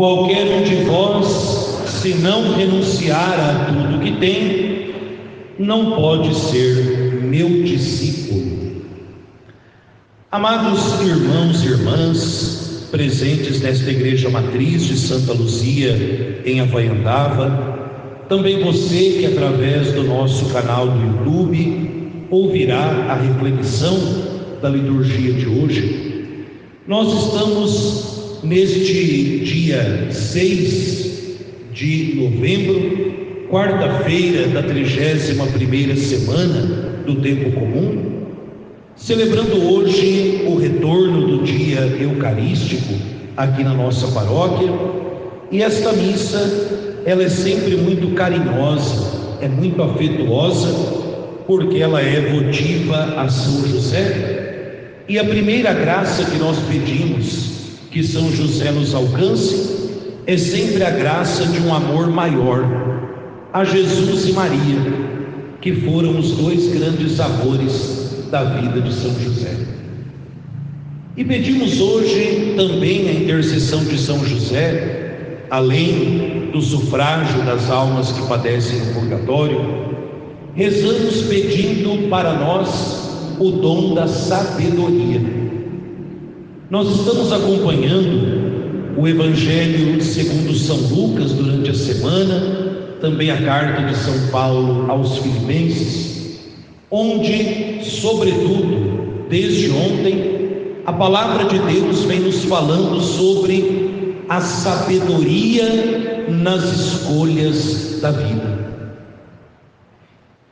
Qualquer um de vós, se não renunciar a tudo que tem, não pode ser meu discípulo. Amados irmãos e irmãs, presentes nesta igreja matriz de Santa Luzia, em Havaiandava, também você que através do nosso canal do YouTube ouvirá a reflexão da liturgia de hoje. Nós estamos neste dia 6 de novembro, quarta-feira da 31ª semana do tempo comum, celebrando hoje o retorno do dia eucarístico aqui na nossa paróquia. E esta missa, ela é sempre muito carinhosa, é muito afetuosa, porque ela é votiva a São José. E a primeira graça que nós pedimos que São José nos alcance é sempre a graça de um amor maior a Jesus e Maria, que foram os dois grandes amores da vida de São José. E pedimos hoje também a intercessão de São José, além do sufrágio das almas que padecem no purgatório, rezamos pedindo para nós o dom da sabedoria. Nós estamos acompanhando o Evangelho segundo São Lucas durante a semana, também a carta de São Paulo aos Filipenses, onde, sobretudo, desde ontem, a palavra de Deus vem nos falando sobre a sabedoria nas escolhas da vida.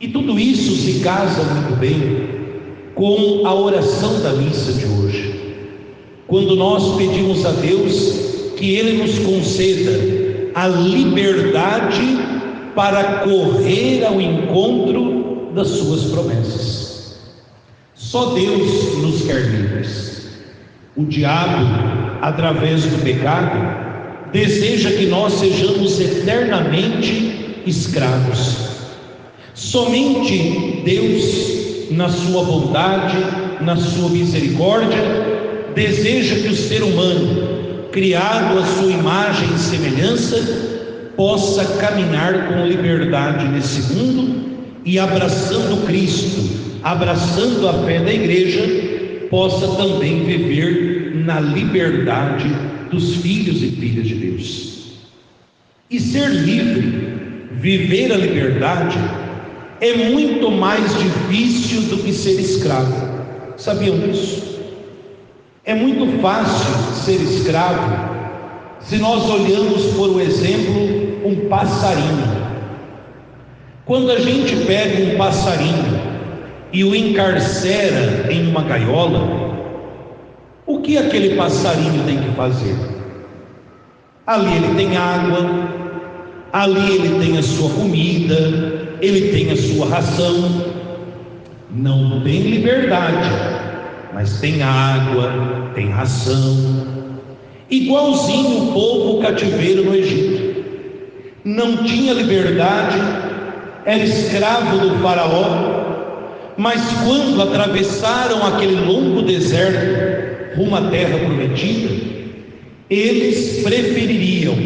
E tudo isso se casa muito bem com a oração da missa de hoje, quando nós pedimos a Deus que Ele nos conceda a liberdade para correr ao encontro das suas promessas. Só Deus nos quer livres. O diabo, através do pecado, deseja que nós sejamos eternamente escravos. Somente Deus, na sua bondade, na sua misericórdia, deseja que o ser humano, criado à sua imagem e semelhança, possa caminhar com liberdade nesse mundo e, abraçando Cristo, abraçando a fé da igreja, possa também viver na liberdade dos filhos e filhas de Deus. E ser livre, viver a liberdade, é muito mais difícil do que ser escravo. Sabiam disso? É muito fácil ser escravo se nós olhamos, por exemplo, um passarinho. Quando a gente pega um passarinho e o encarcera em uma gaiola, o que aquele passarinho tem que fazer? Ali ele tem água, ali ele tem a sua comida, ele tem a sua ração. Não tem liberdade, mas tem água, tem ração, igualzinho o povo cativeiro no Egito. Não tinha liberdade, era escravo do faraó, mas quando atravessaram aquele longo deserto rumo à terra prometida, eles prefeririam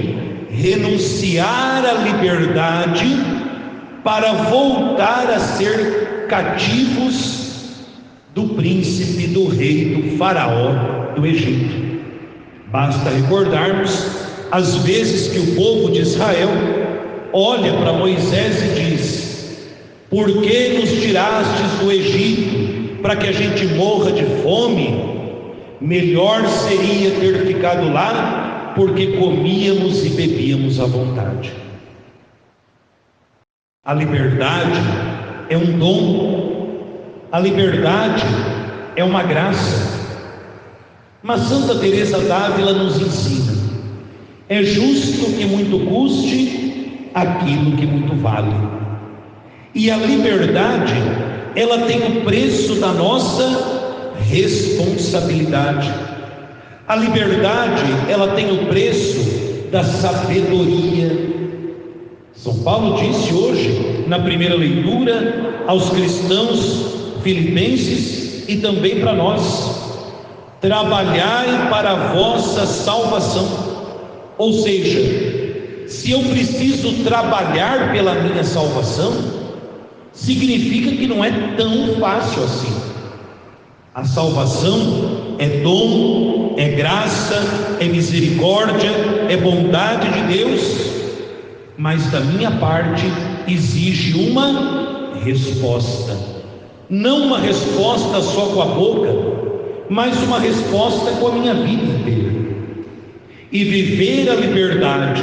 renunciar à liberdade para voltar a ser cativos do príncipe, do rei, do faraó do Egito. Basta recordarmos as vezes que o povo de Israel olha para Moisés e diz: por que nos tirastes do Egito para que a gente morra de fome? Melhor seria ter ficado lá, porque comíamos e bebíamos à vontade. A liberdade é um dom. A liberdade é uma graça. Mas Santa Teresa d'Ávila nos ensina: é justo que muito custe aquilo que muito vale. E a liberdade, ela tem o preço da nossa responsabilidade. A liberdade, ela tem o preço da sabedoria. São Paulo disse hoje, na primeira leitura, aos cristãos filipenses e também para nós: trabalhai para a vossa salvação. Ou seja, se eu preciso trabalhar pela minha salvação, significa que não é tão fácil assim. A salvação é dom, é graça, é misericórdia, é bondade de Deus, mas da minha parte exige uma resposta. Não uma resposta só com a boca, mas uma resposta com a minha vida inteira. E viver a liberdade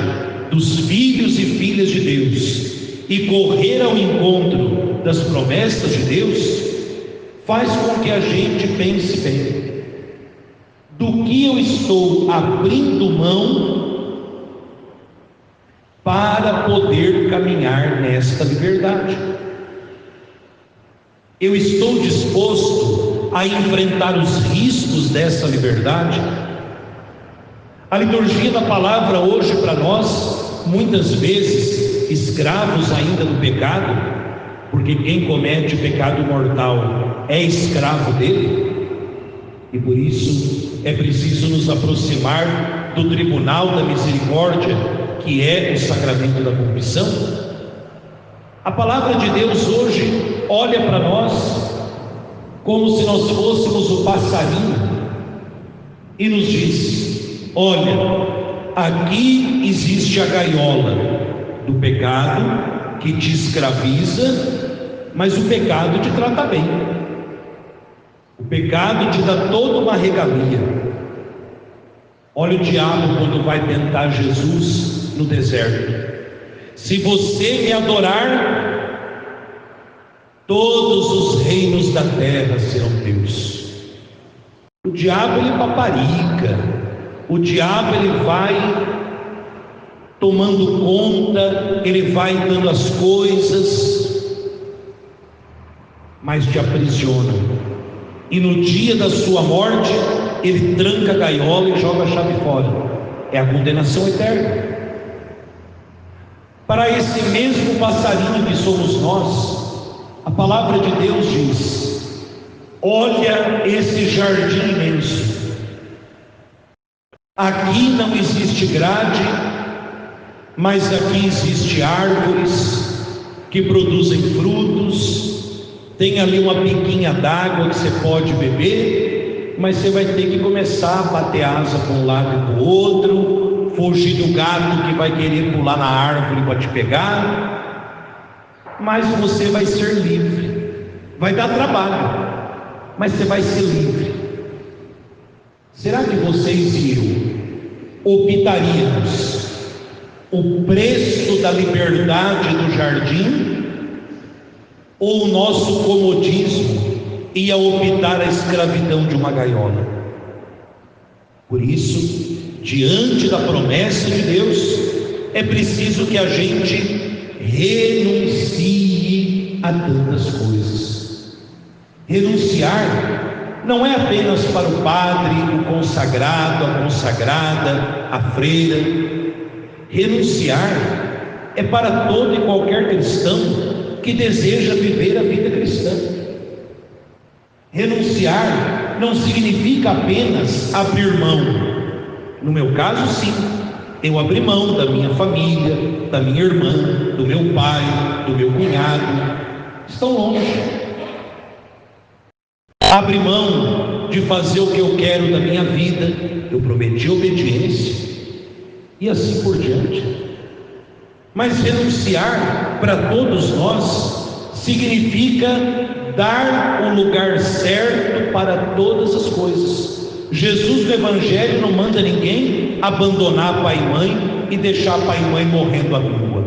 dos filhos e filhas de Deus e correr ao encontro das promessas de Deus faz com que a gente pense bem: do que eu estou abrindo mão para poder caminhar nesta liberdade? Eu estou disposto a enfrentar os riscos dessa liberdade? A liturgia da palavra hoje para nós, muitas vezes escravos ainda do pecado, porque quem comete pecado mortal é escravo dele, e por isso é preciso nos aproximar do tribunal da misericórdia, que é o sacramento da confissão. A palavra de Deus hoje olha para nós como se nós fôssemos o passarinho e nos diz: olha, aqui existe a gaiola do pecado que te escraviza, mas o pecado te trata bem. O pecado te dá toda uma regalia. Olha o diabo quando vai tentar Jesus no deserto: se você me adorar, todos os reinos da terra serão teus. O diabo ele paparica. O diabo ele vai tomando conta, ele vai dando as coisas, mas te aprisiona. E no dia da sua morte, ele tranca a gaiola e joga a chave fora. É a condenação eterna. Para esse mesmo passarinho que somos nós, a palavra de Deus diz: olha esse jardim imenso. Aqui não existe grade, mas aqui existe árvores que produzem frutos. Tem ali uma piquinha d'água que você pode beber, mas você vai ter que começar a bater asa para um lado e para o outro, fugir do gato que vai querer pular na árvore para te pegar. Mas você vai ser livre. Vai dar trabalho, mas você vai ser livre. Será que vocês e eu optaríamos o preço da liberdade do jardim, ou o nosso comodismo ia optar a escravidão de uma gaiola? Por isso, diante da promessa de Deus, é preciso que a gente renuncie a tantas coisas. Renunciar não é apenas para o padre, o consagrado, a consagrada, a freira. Renunciar é para todo e qualquer cristão que deseja viver a vida cristã. Renunciar não significa apenas abrir mão. No meu caso, sim, eu abri mão da minha família, da minha irmã, do meu pai, do meu cunhado. Estão longe. Abre mão de fazer o que eu quero da minha vida. Eu prometi obediência e assim por diante. Mas renunciar para todos nós significa dar o lugar certo para todas as coisas. Jesus no Evangelho não manda ninguém abandonar pai e mãe e deixar pai e mãe morrendo à rua.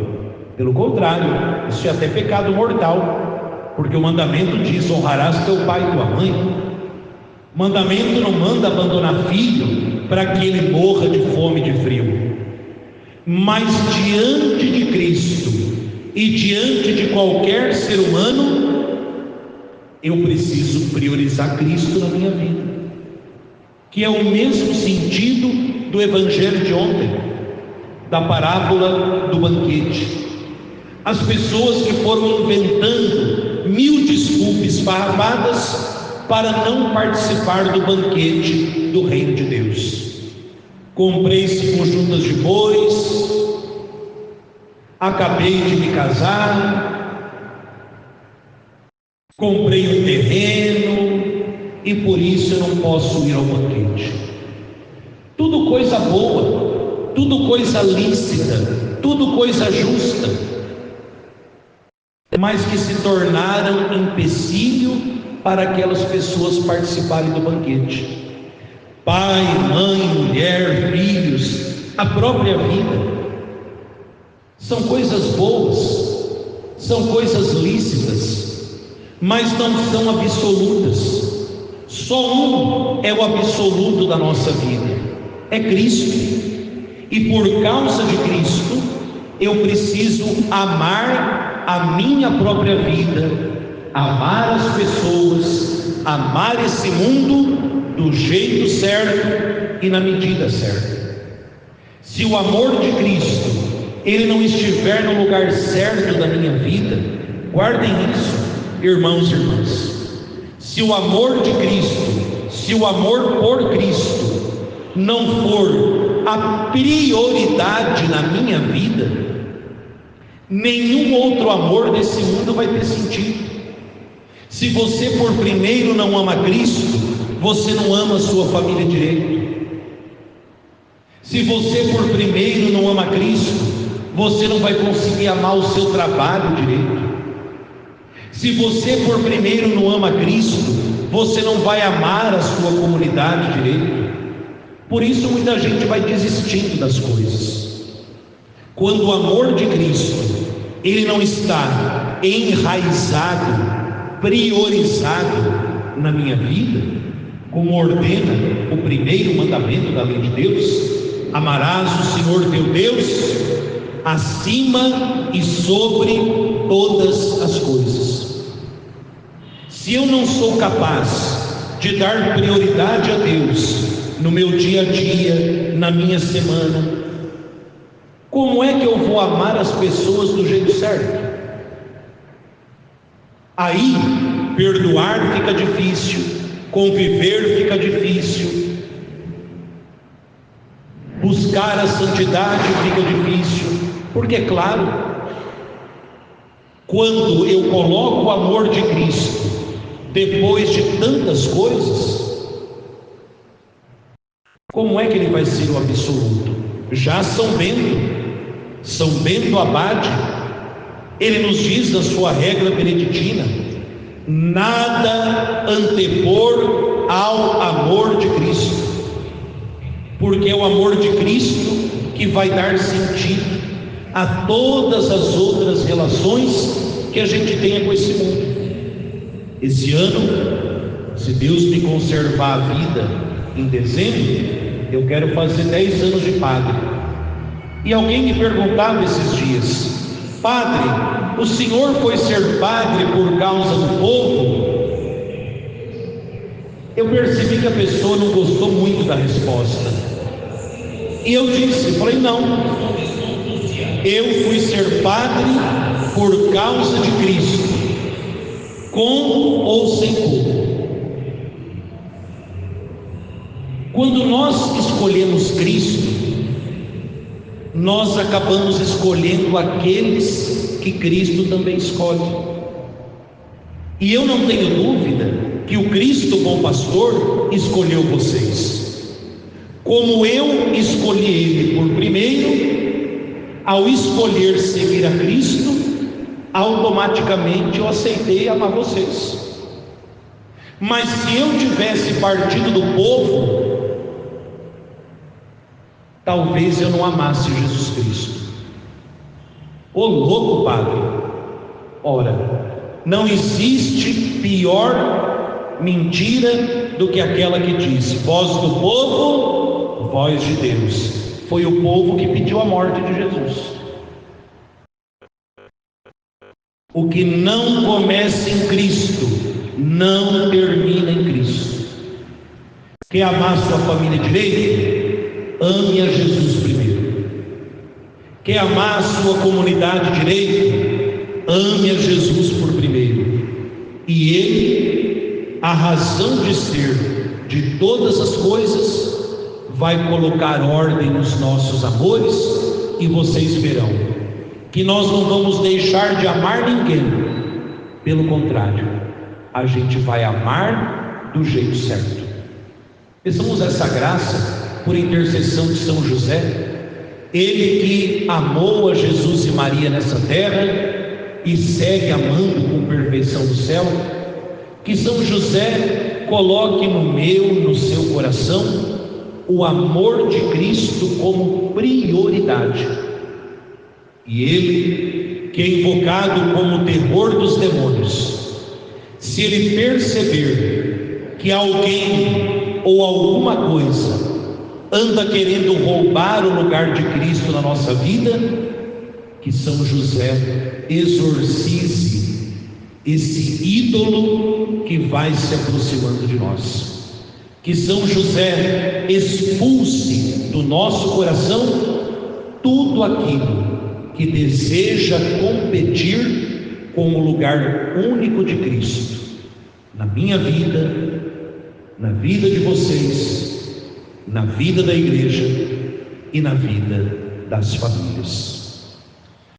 Pelo contrário, isso é até pecado mortal. Porque o mandamento diz: honrarás teu pai e tua mãe. O mandamento não manda abandonar filho para que ele morra de fome e de frio. Mas diante de Cristo e diante de qualquer ser humano, eu preciso priorizar Cristo na minha vida, que é o mesmo sentido do Evangelho de ontem, da parábola do banquete. As pessoas que foram inventando 1000 desculpas esfarrapadas para não participar do banquete do reino de Deus. comprei 5 juntas de bois, acabei de me casar, comprei um terreno e por isso eu não posso ir ao banquete. Tudo coisa boa, tudo coisa lícita, tudo coisa justa, mas que se tornaram empecilho para aquelas pessoas participarem do banquete. Pai, mãe, mulher, filhos, a própria vida, são coisas boas, são coisas lícitas, mas não são absolutas. Só um é o absoluto da nossa vida, é Cristo. E por causa de Cristo, eu preciso amar a minha própria vida, amar as pessoas, amar esse mundo do jeito certo e na medida certa. Se o amor de Cristo ele não estiver no lugar certo da minha vida, guardem isso, irmãos e irmãs. Se o amor de Cristo, se o amor por Cristo não for a prioridade na minha vida, nenhum outro amor desse mundo vai ter sentido. Se você por primeiro não ama Cristo, você não ama a sua família direito. Se você por primeiro não ama Cristo, você não vai conseguir amar o seu trabalho direito. Se você por primeiro não ama Cristo, você não vai amar a sua comunidade direito. Por isso muita gente vai desistindo das coisas. Quando o amor de Cristo ele não está enraizado, priorizado na minha vida, como ordena o primeiro mandamento da lei de Deus: amarás o Senhor teu Deus acima e sobre todas as coisas. Se eu não sou capaz de dar prioridade a Deus no meu dia a dia, na minha semana, como é que eu vou amar as pessoas do jeito certo? Aí perdoar fica difícil, conviver fica difícil, buscar a santidade fica difícil, porque é claro, quando eu coloco o amor de Cristo depois de tantas coisas, como é que ele vai ser o absoluto? Já São Bento Abade, ele nos diz na sua regra beneditina: nada antepor ao amor de Cristo, porque é o amor de Cristo que vai dar sentido a todas as outras relações que a gente tenha com esse mundo. Esse ano, se Deus me conservar a vida em dezembro, eu quero fazer 10 anos de padre. E alguém me perguntava esses dias: padre, o senhor foi ser padre por causa do povo? Eu percebi que a pessoa não gostou muito da resposta, e eu falei, não, eu fui ser padre por causa de Cristo, com ou sem povo. Quando nós escolhemos Cristo, nós acabamos escolhendo aqueles que Cristo também escolhe. E eu não tenho dúvida que o Cristo bom pastor escolheu vocês. Como eu escolhi ele por primeiro, ao escolher seguir a Cristo, automaticamente eu aceitei amar vocês. Mas se eu tivesse partido do povo, talvez eu não amasse Jesus Cristo. Ô louco, padre! Ora, não existe pior mentira do que aquela que diz: voz do povo, voz de Deus. Foi o povo que pediu a morte de Jesus. O que não começa em Cristo, não termina em Cristo. Quer amar sua família direito? Ame a Jesus primeiro. Quer amar a sua comunidade direito? Ame a Jesus por primeiro. E Ele, a razão de ser de todas as coisas, vai colocar ordem nos nossos amores, e vocês verão que nós não vamos deixar de amar ninguém. Pelo contrário, a gente vai amar do jeito certo. Peçamos essa graça por intercessão de São José, ele que amou a Jesus e Maria nessa terra e segue amando com perfeição do céu. Que São José coloque no meu, no seu coração, o amor de Cristo como prioridade. E ele, que é invocado como o terror dos demônios, se ele perceber que alguém ou alguma coisa anda querendo roubar o lugar de Cristo na nossa vida, que São José exorcize esse ídolo que vai se aproximando de nós. Que São José expulse do nosso coração tudo aquilo que deseja competir com o lugar único de Cristo na minha vida, na vida de vocês, na vida da igreja e na vida das famílias.